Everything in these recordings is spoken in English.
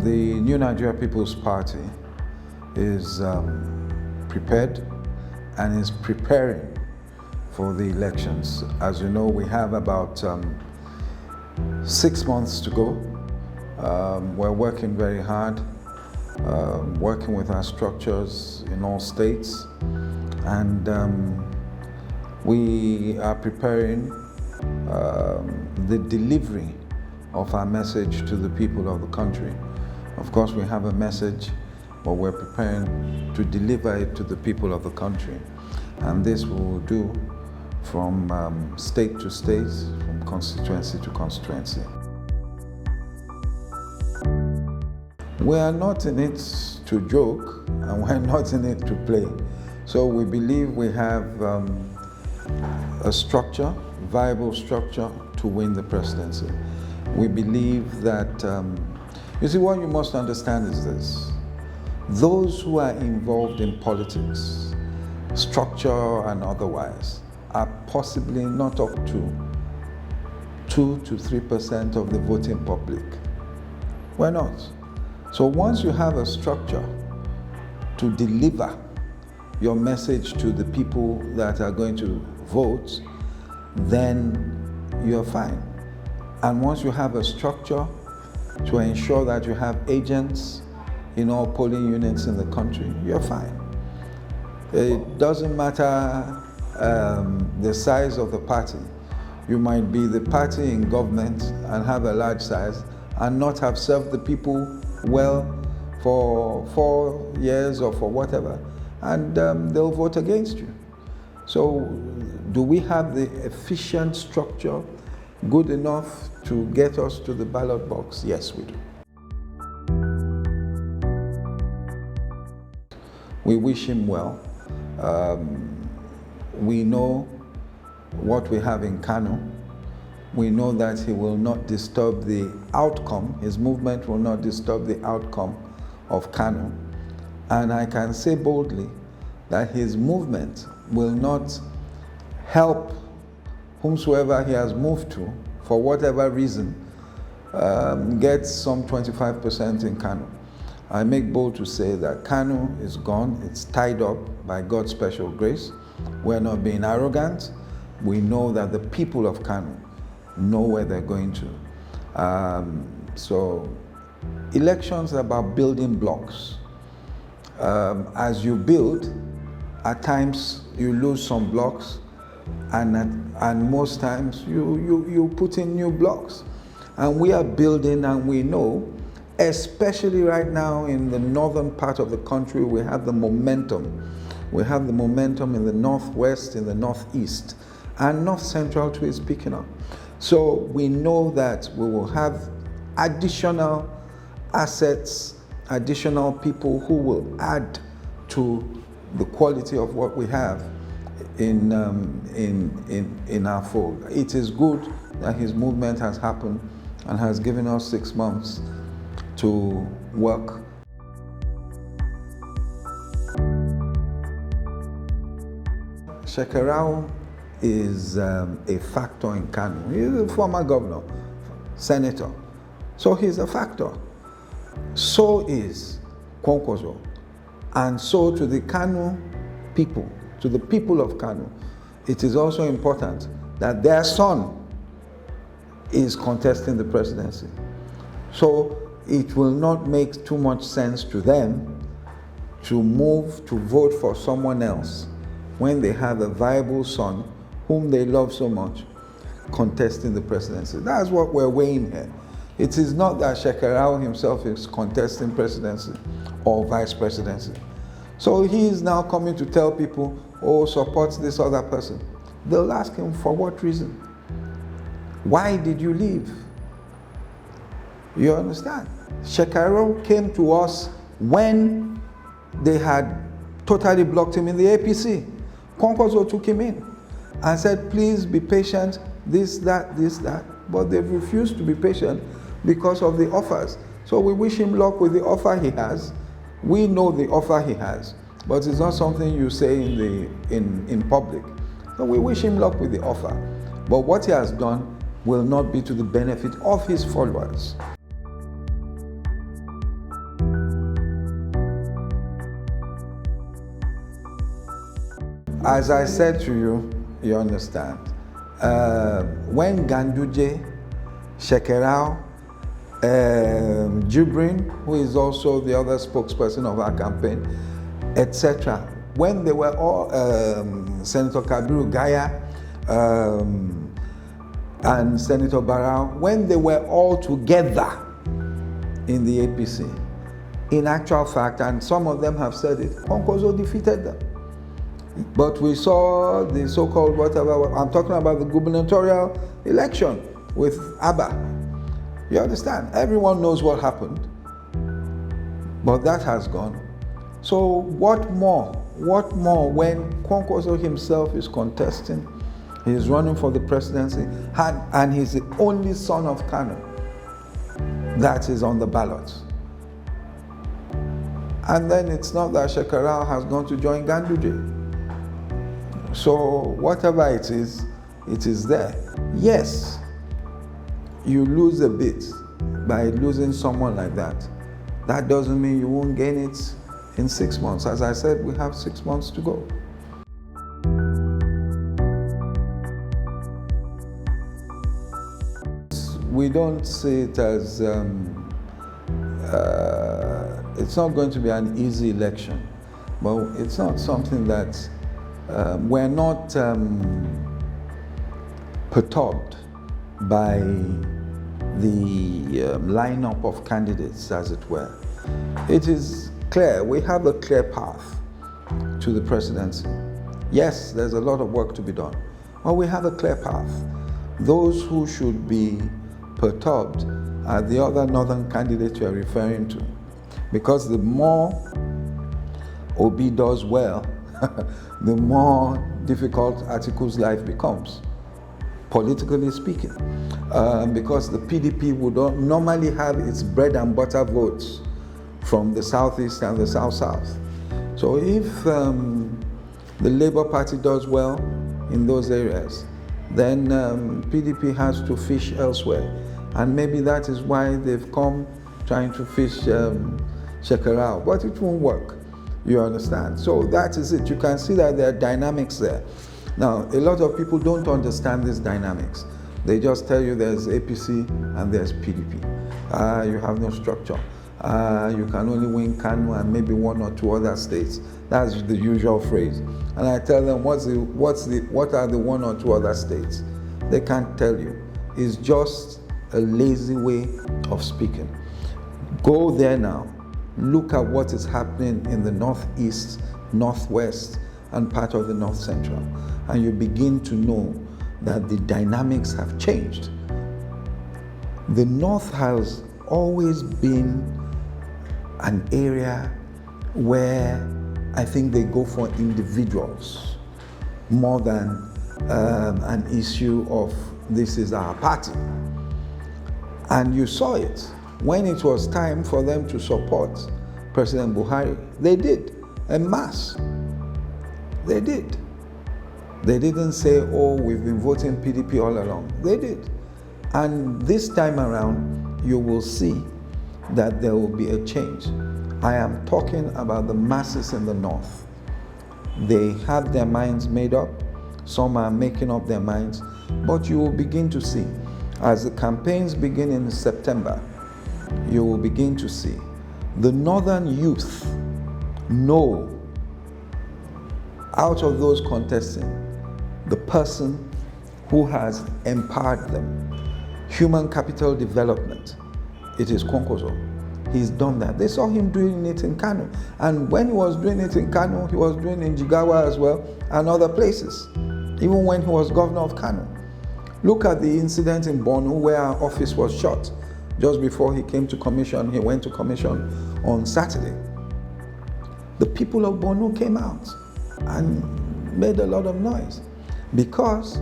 The New Nigeria People's Party is prepared and is preparing for the elections. As you know, we have about 6 months to go. We're working very hard, working with our structures in all states, and we are preparing the delivery of our message to the people of the country. Of course, we have a message, but we're preparing to deliver it to the people of the country. And this we will do from state to state, from constituency to constituency. We are not in it to joke, and we're not in it to play. So we believe we have a structure, viable structure, to win the presidency. We believe that, you see, what you must understand is this. Those who are involved in politics, structure and otherwise, are possibly not up to 2 to 3% of the voting public. We're not. So once you have a structure to deliver your message to the people that are going to vote, then you're fine. And once you have a structure to ensure that you have agents in all polling units in the country, you're fine. It doesn't matter the size of the party. You might be the party in government and have a large size and not have served the people well for 4 years or for whatever, and they'll vote against you. So do we have the efficient structure good enough to get us to the ballot box? Yes, we do. We wish him well. We know what we have in Kano. We know that he will not disturb the outcome, his movement will not disturb the outcome of Kano. And I can say boldly that his movement will not help whomsoever he has moved to, for whatever reason, get some 25% in Kano. I make bold to say that Kano is gone, it's tied up by God's special grace. We're not being arrogant. We know that the people of Kano know where they're going to. So elections are about building blocks. As you build, at times you lose some blocks, and most times you put in new blocks. And we are building, and we know, especially right now in the northern part of the country, we have the momentum. We have the momentum in the northwest, in the northeast, and north central too is picking up. So we know that we will have additional assets, additional people who will add to the quality of what we have in our fold. It is good that his movement has happened and has given us 6 months to work. Shekarau is a factor in Kano. He's a former governor, senator. So he's a factor. So is Kwankwaso. And so to the Kano people, to the people of Kano, it is also important that their son is contesting the presidency. So it will not make too much sense to them to move to vote for someone else when they have a viable son whom they love so much contesting the presidency. That's what we're weighing here. It is not that Shekarau himself is contesting presidency or vice presidency. So he is now coming to tell people, oh, support this other person. They'll ask him, for what reason? Why did you leave? You understand? Shekarau came to us when they had totally blocked him in the APC. Kwankwaso took him in and said, please be patient, this, that. But they've refused to be patient because of the offers. So we wish him luck with the offer he has. We know the offer he has, but it's not something you say in public. So we wish him luck with the offer. But what he has done will not be to the benefit of his followers. as I said to you, you understand, when Ganduje, Shekarau, Jibrin, who is also the other spokesperson of our campaign, etc., when they were all, Senator Kabiru Gaya and Senator Barrow, when they were all together in the APC, in actual fact, and some of them have said it, Kwankwaso defeated them. But we saw the so-called whatever, I'm talking about the gubernatorial election with Abba. You understand? Everyone knows what happened, but that has gone. So what more? What more when Kwankwaso himself is contesting, he is running for the presidency, and he's the only son of Kano that is on the ballot. And then it's not that Shekarau has gone to join Ganduje. So whatever it is there. Yes, you lose a bit by losing someone like that. That doesn't mean you won't gain it in 6 months. As I said, we have 6 months to go. We don't see it as, it's not going to be an easy election, but it's not something that, we're not perturbed by the lineup of candidates, as it were. It is clear, we have a clear path to the presidency. Yes, there's a lot of work to be done, but we have a clear path. Those who should be perturbed are the other northern candidates you're referring to, because the more Obi does well, the more difficult Atiku's life becomes, politically speaking, because the PDP would normally have its bread and butter votes from the southeast and the south-south. So if the Labour Party does well in those areas, then PDP has to fish elsewhere. And maybe that is why they've come trying to fish Shekarau, but it won't work. You understand? So that is it. You can see that there are dynamics there. Now, a lot of people don't understand these dynamics. They just tell you there's APC and there's PDP. You have no structure. You can only win Kano and maybe 1 or 2 other states. That's the usual phrase. And I tell them, what are the 1 or 2 other states? They can't tell you. It's just a lazy way of speaking. Go there now. Look at what is happening in the northeast, northwest, and part of the north central. And you begin to know that the dynamics have changed. The north has always been an area where I think they go for individuals more than an issue of this is our party. And you saw it. When it was time for them to support President Buhari, they did, en masse. They did. They didn't say, oh, we've been voting PDP all along. They did. And this time around, you will see that there will be a change. I am talking about the masses in the north. They have their minds made up. Some are making up their minds. But you will begin to see, as the campaigns begin in September, you will begin to see the northern youth know, out of those contesting, the person who has empowered them. Human capital development. It is Kwankwaso. He's done that. They saw him doing it in Kano. And when he was doing it in Kano, he was doing it in Jigawa as well and other places, even when he was governor of Kano. Look at the incident in Borno where our office was shot. Just before he came to commission, he went to commission on Saturday. The people of Borno came out and made a lot of noise because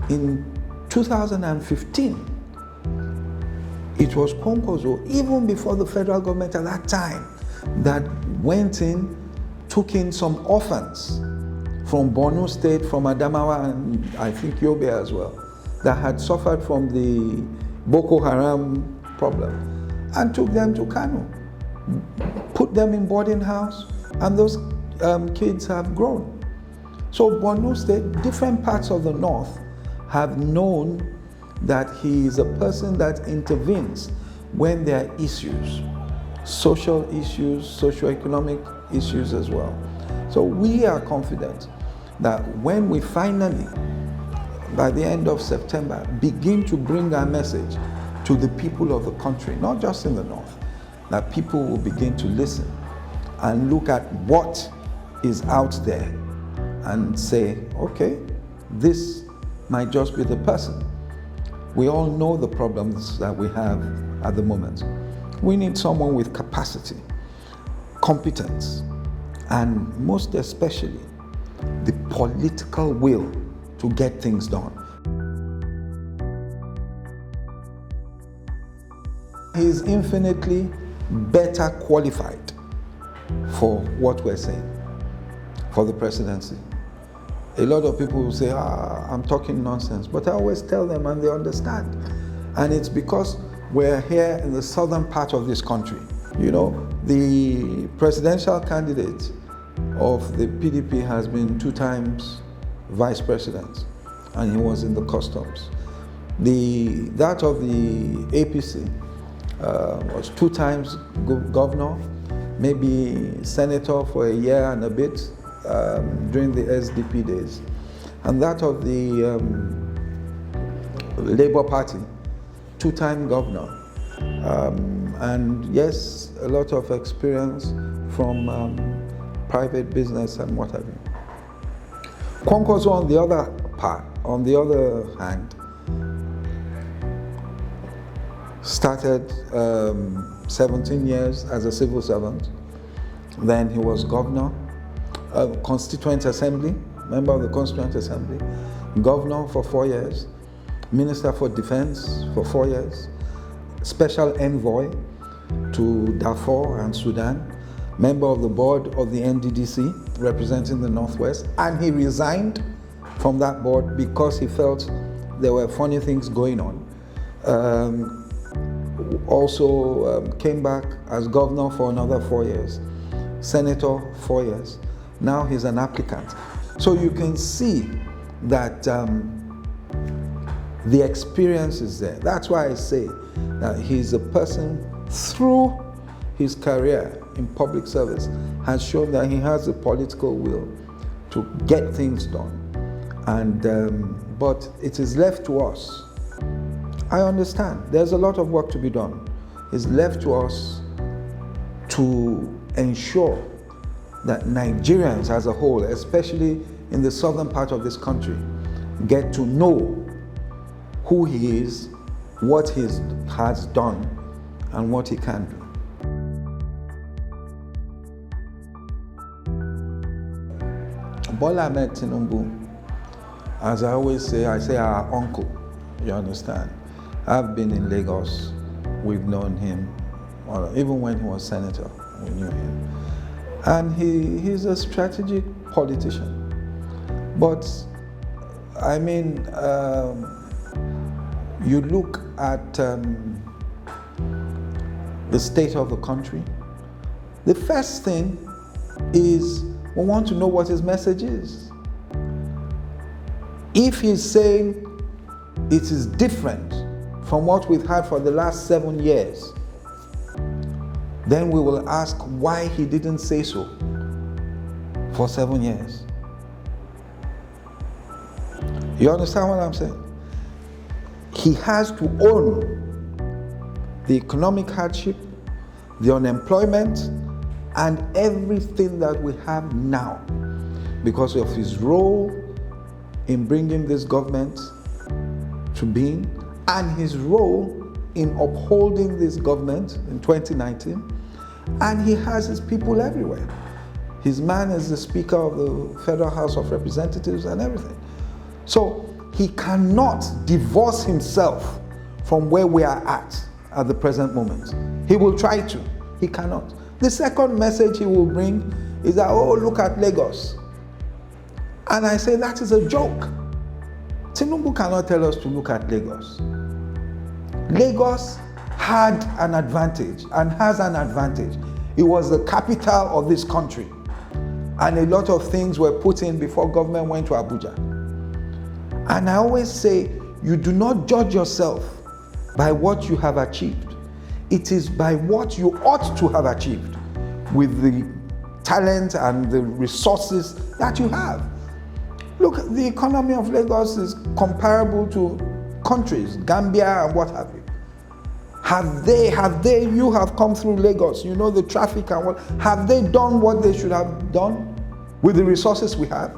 in 2015, it was Kwankwaso, even before the federal government at that time, that went in, took in some orphans from Borno State, from Adamawa, and I think Yobe as well, that had suffered from the Boko Haram problem, and took them to Kano, put them in boarding house, and those kids have grown. So Borno State, different parts of the north have known that he is a person that intervenes when there are issues, social issues, socio-economic issues as well. So we are confident that when we finally, by the end of September, begin to bring our message to the people of the country, not just in the north, that people will begin to listen and look at what is out there and say, okay, this might just be the person. We all know the problems that we have at the moment. We need someone with capacity, competence, and most especially, the political will to get things done. He is infinitely better qualified for what we're saying, for the presidency. A lot of people will say, I'm talking nonsense, but I always tell them and they understand. And it's because we're here in the southern part of this country. You know, the presidential candidate of the PDP has been 2 times vice president, and he was in the customs. That of the APC was 2 times governor, maybe senator for a year and a bit during the SDP days. And that of the Labour Party, 2-time governor. And yes, a lot of experience from private business and what have you. Kwankwaso, on the other hand, started 17 years as a civil servant. Then he was governor of Constituent Assembly, member of the Constituent Assembly, governor for 4 years, Minister for Defense for 4 years, special envoy to Darfur and Sudan, member of the board of the NDDC representing the Northwest, and he resigned from that board because he felt there were funny things going on. Also came back as governor for another 4 years, senator 4 years. Now he's an applicant. So you can see that the experience is there. That's why I say that he's a person through his career in public service has shown that he has the political will to get things done. And but it is left to us. I understand there's a lot of work to be done. It's left to us to ensure that Nigerians as a whole, especially in the southern part of this country, get to know who he is, what he has done, and what he can do. Bola Ahmed Tinubu, as I always say, I say our uncle, you understand? I've been in Lagos, we've known him, even when he was senator, we knew him. And he's a strategic politician. But, I mean, you look at the state of the country, the first thing is we want to know what his message is. If he's saying it is different from what we've had for the last 7 years, then we will ask why he didn't say so for 7 years. You understand what I'm saying? He has to own the economic hardship, the unemployment, and everything that we have now because of his role in bringing this government to being and his role in upholding this government in 2019. And he has his people everywhere. His man is the Speaker of the Federal House of Representatives and everything. So he cannot divorce himself from where we are at the present moment. He will try to, he cannot. The second message he will bring is that, oh, look at Lagos. And I say that is a joke. Tinubu cannot tell us to look at Lagos. Lagos had an advantage and has an advantage. It was the capital of this country. And a lot of things were put in before government went to Abuja. And I always say, you do not judge yourself by what you have achieved. It is by what you ought to have achieved with the talent and the resources that you have. Look, the economy of Lagos is comparable to countries, Gambia and what have you. You have come through Lagos, you know the traffic and what, have they done what they should have done with the resources we have?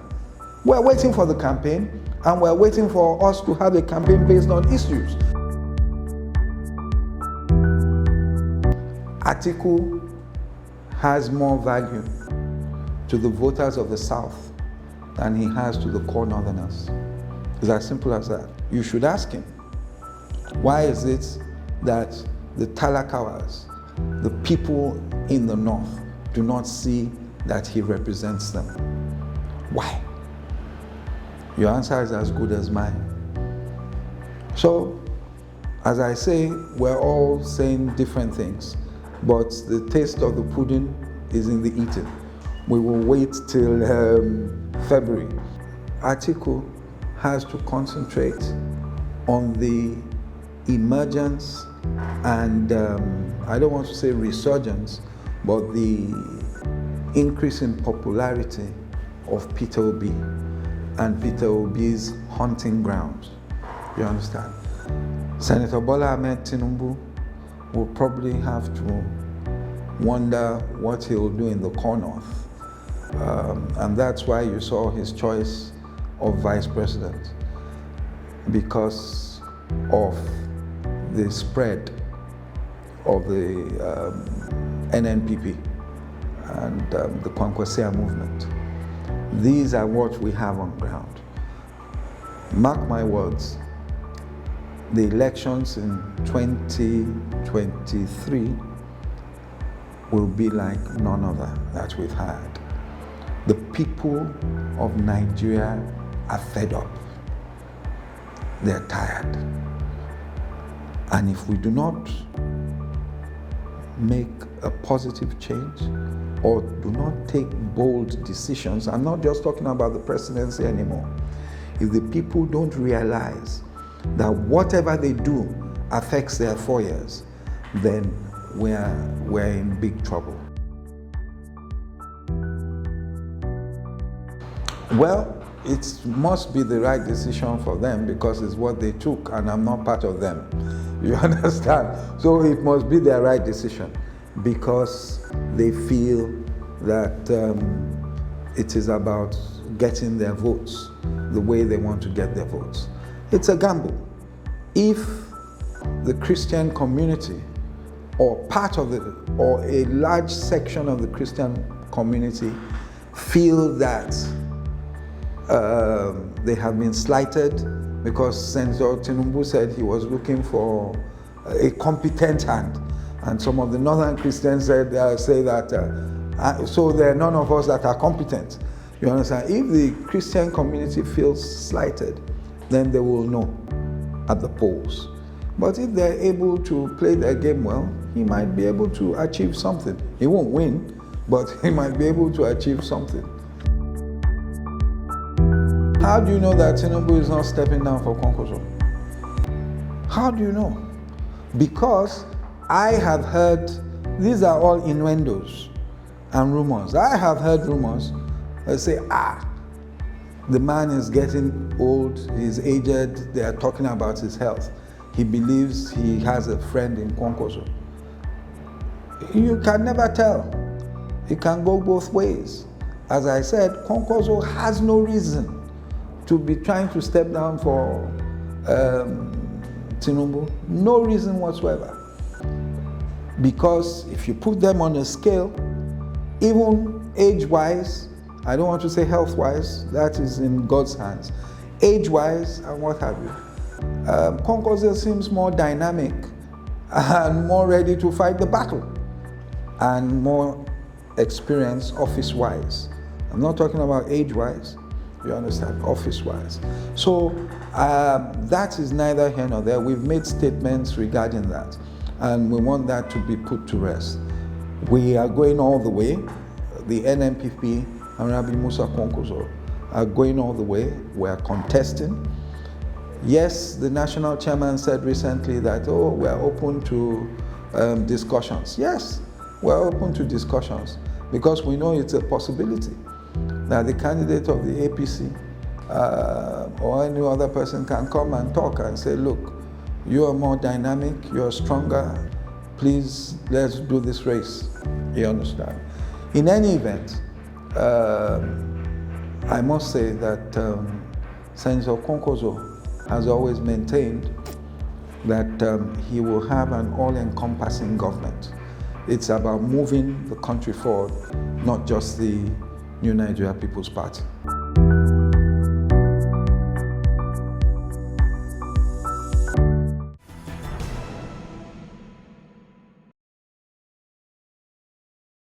We're waiting for the campaign, and we're waiting for us to have a campaign based on issues. Atiku has more value to the voters of the South than he has to the core Northerners. It's as simple as that. You should ask him, why is it that the Talakawas, the people in the North, do not see that he represents them? Why? Your answer is as good as mine. So, as I say, we're all saying different things, but the taste of the pudding is in the eating. We will wait till February. Atiku has to concentrate on the emergence and I don't want to say resurgence, but the increase in popularity of Peter Obi and Peter Obi's hunting grounds. You understand? Senator Bola Ahmed Tinubu will probably have to wonder what he'll do in the core North. And that's why you saw his choice of vice president, because of the spread of the NNPP and the Kwankwaso movement. These are what we have on ground. Mark my words, the elections in 2023 will be like none other that we've had. The people of Nigeria are fed up. They're tired. And if we do not make a positive change or do not take bold decisions, I'm not just talking about the presidency anymore. If the people don't realize that whatever they do affects their 4 years, then we're in big trouble. Well, it must be the right decision for them because it's what they took and I'm not part of them. You understand? So it must be their right decision because they feel that it is about getting their votes the way they want to get their votes. It's a gamble. If the Christian community or part of it, or a large section of the Christian community feel that they have been slighted because Senator Tinubu said he was looking for a competent hand, and some of the northern Christians say that so there are none of us that are competent. You understand? If the Christian community feels slighted, then they will know at the polls. But if they're able to play their game well, he might be able to achieve something. He won't win, but he might be able to achieve something. How do you know that Tinubu is not stepping down for Kwankwaso? How do you know? Because I have heard, these are all innuendos and rumors. I have heard rumors that say, the man is getting old, he's aged, they are talking about his health. He believes he has a friend in Kwankwaso. You can never tell. It can go both ways. As I said, Kwankwaso has no reason to be trying to step down for Tinubu. No reason whatsoever. Because if you put them on a scale, even age-wise, I don't want to say health-wise, that is in God's hands. Age-wise and what have you. Kwankwaso seems more dynamic and more ready to fight the battle and more experienced office-wise. I'm not talking about age-wise, you understand, office-wise. So that is neither here nor there. We've made statements regarding that and we want that to be put to rest. We are going all the way. The NNPP and Rabbi Musa Kwankwaso are going all the way. We are contesting. Yes, the national chairman said recently that, oh, we're open to discussions. Yes, we're open to discussions because we know it's a possibility that the candidate of the APC or any other person can come and talk and say, look, you are more dynamic, you're stronger, please, let's do this race. You understand? In any event, I must say that Senator Kwankwaso has always maintained that he will have an all-encompassing government. It's about moving the country forward, not just the New Nigeria People's Party.